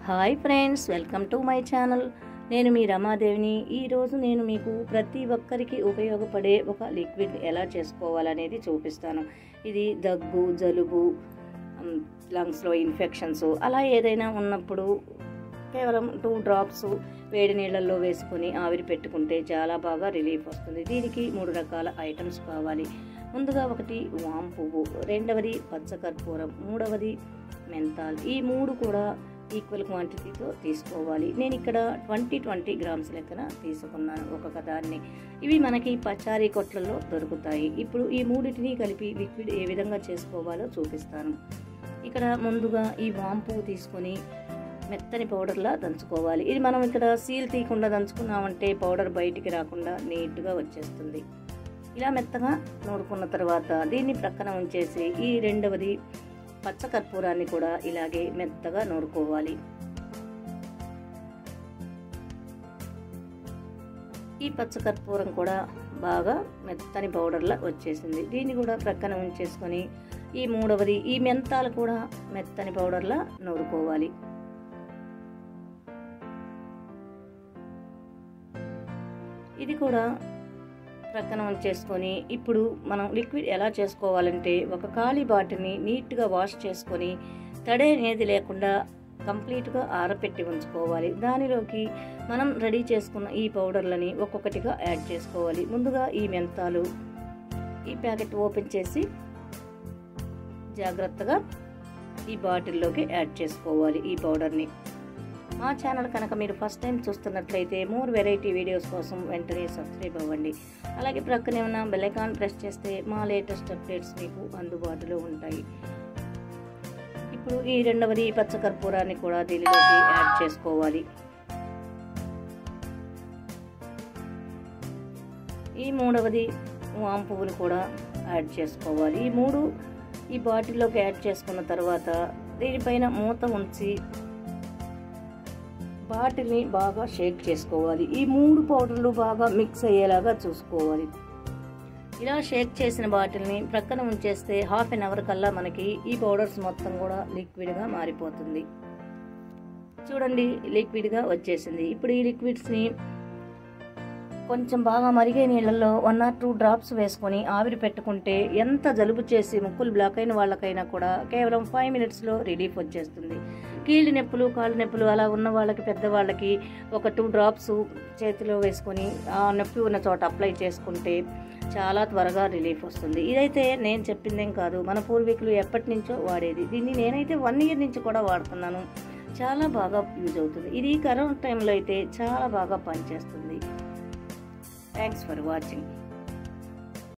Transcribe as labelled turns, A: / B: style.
A: Hi friends, welcome to my channel. నేను మీ రమాదేవిని. ఈరోజు నేను మీకు ప్రతి ఒక్కరికి ఉపయోగపడే ఒక లిక్విడ్ ఎలా చేసుకోవాలనేది చూపిస్తాను. ఇది దగ్గు, జలుబు, లంగ్స్లో ఇన్ఫెక్షన్స్ అలా ఏదైనా ఉన్నప్పుడు కేవలం 2 డ్రాప్స్ వేడి నీళ్ళల్లో వేసుకొని ఆవిరి పెట్టుకుంటే చాలా బాగా రిలీఫ్ వస్తుంది. దీనికి 3 రకాల ఐటమ్స్ కావాలి. ముందుగా ఒకటి వామ్ పువ్వు, రెండవది పచ్చకర్పూరం, మూడవది మెంతాల్. ఈ 3 కూడా ఈక్వల్ క్వాంటిటీతో తీసుకోవాలి. నేను ఇక్కడ 20 గ్రామ్స్ లెక్కన తీసుకున్నాను ఒక్కొక్క దాన్ని. ఇవి మనకి పచారీ కొట్లలో దొరుకుతాయి. ఇప్పుడు ఈ 3టిని కలిపి లిక్విడ్ ఏ విధంగా చేసుకోవాలో చూపిస్తాను. ఇక్కడ ముందుగా ఈ వామ్ పువ్వు తీసుకొని మెత్తని పౌడర్లా దంచుకోవాలి. ఇది మనం ఇక్కడ సీల్ తీయకుండా దంచుకున్నామంటే పౌడర్ బయటికి రాకుండా నీట్గా వచ్చేస్తుంది. ఇలా మెత్తగా నూరుకున్న తర్వాత దీన్ని ప్రక్కన ఉంచేసి ఈ రెండవది పచ్చకర్పూరాన్ని కూడా ఇలాగే మెత్తగా నూరుకోవాలి. ఈ పచ్చకర్పూరం కూడా బాగా మెత్తని పౌడర్లా వచ్చేసింది. దీన్ని కూడా ప్రక్కన ఉంచేసుకొని ఈ మూడవది ఈ మెంతాలు కూడా మెత్తని పౌడర్లా నూరుకోవాలి. ఇది కూడా ప్రక్కన ఉంచేసుకొని ఇప్పుడు మనం లిక్విడ్ ఎలా చేసుకోవాలంటే ఒక ఖాళీ బాటిల్ని నీట్గా వాష్ చేసుకొని తడి అనేది లేకుండా కంప్లీట్గా ఆరపెట్టి ఉంచుకోవాలి. దానిలోకి మనం రెడీ చేసుకున్న ఈ పౌడర్లని ఒక్కొక్కటిగా యాడ్ చేసుకోవాలి. ముందుగా ఈ మెంతాలు ఈ ప్యాకెట్ ఓపెన్ చేసి జాగ్రత్తగా ఈ బాటిల్లోకి యాడ్ చేసుకోవాలి ఈ పౌడర్ని. మా ఛానల్ కనుక మీరు ఫస్ట్ టైం చూస్తున్నట్లయితే మోర్ వెరైటీ వీడియోస్ కోసం వెంటనే సబ్స్క్రైబ్ అవ్వండి. అలాగే ప్రక్కనే ఉన్న బెల్ ఐకాన్ ప్రెస్ చేస్తే మా లేటెస్ట్ అప్డేట్స్ మీకు అందుబాటులో ఉంటాయి. ఇప్పుడు ఈ రెండవది పచ్చకర్పూరాన్ని కూడా దీనిలోకి యాడ్ చేసుకోవాలి. ఈ మూడవది వామ్ పువ్వులు కూడా యాడ్ చేసుకోవాలి. ఈ 3 ఈ బాటిల్లోకి యాడ్ చేసుకున్న తర్వాత దీనిపైన మూత ఉంచి బాటిల్ని బాగా షేక్ చేసుకోవాలి. ఈ 3 పౌడర్లు బాగా మిక్స్ అయ్యేలాగా చూసుకోవాలి. ఇలా షేక్ చేసిన బాటిల్ని ప్రక్కన ఉంచేస్తే ½ an hour కల్లా మనకి ఈ పౌడర్స్ మొత్తం కూడా లిక్విడ్గా మారిపోతుంది. చూడండి, లిక్విడ్గా వచ్చేసింది. ఇప్పుడు ఈ లిక్విడ్స్ని కొంచెం బాగా మరిగే నీళ్ళల్లో 1 or 2 డ్రాప్స్ వేసుకొని ఆవిరి పెట్టుకుంటే ఎంత జలుబు చేసి ముక్కులు బ్లాక్ అయిన వాళ్ళకైనా కూడా కేవలం 5 minutesలో రిలీఫ్ వచ్చేస్తుంది. కీళ్ళ నొప్పులు, కాళ్ళు నొప్పులు అలా ఉన్న వాళ్ళకి, పెద్దవాళ్ళకి ఒక 2 డ్రాప్స్ చేతిలో వేసుకొని ఆ నొప్పి ఉన్న చోట అప్లై చేసుకుంటే చాలా త్వరగా రిలీఫ్ వస్తుంది. ఇదైతే నేను చెప్పిందేం కాదు, మన పూర్వీకులు ఎప్పటి నుంచో వాడేది. దీన్ని నేనైతే 1 year నుంచి కూడా వాడుతున్నాను. చాలా బాగా యూజ్ అవుతుంది. ఇది కరోనా టైంలో అయితే చాలా బాగా పనిచేస్తుంది. Thanks for watching.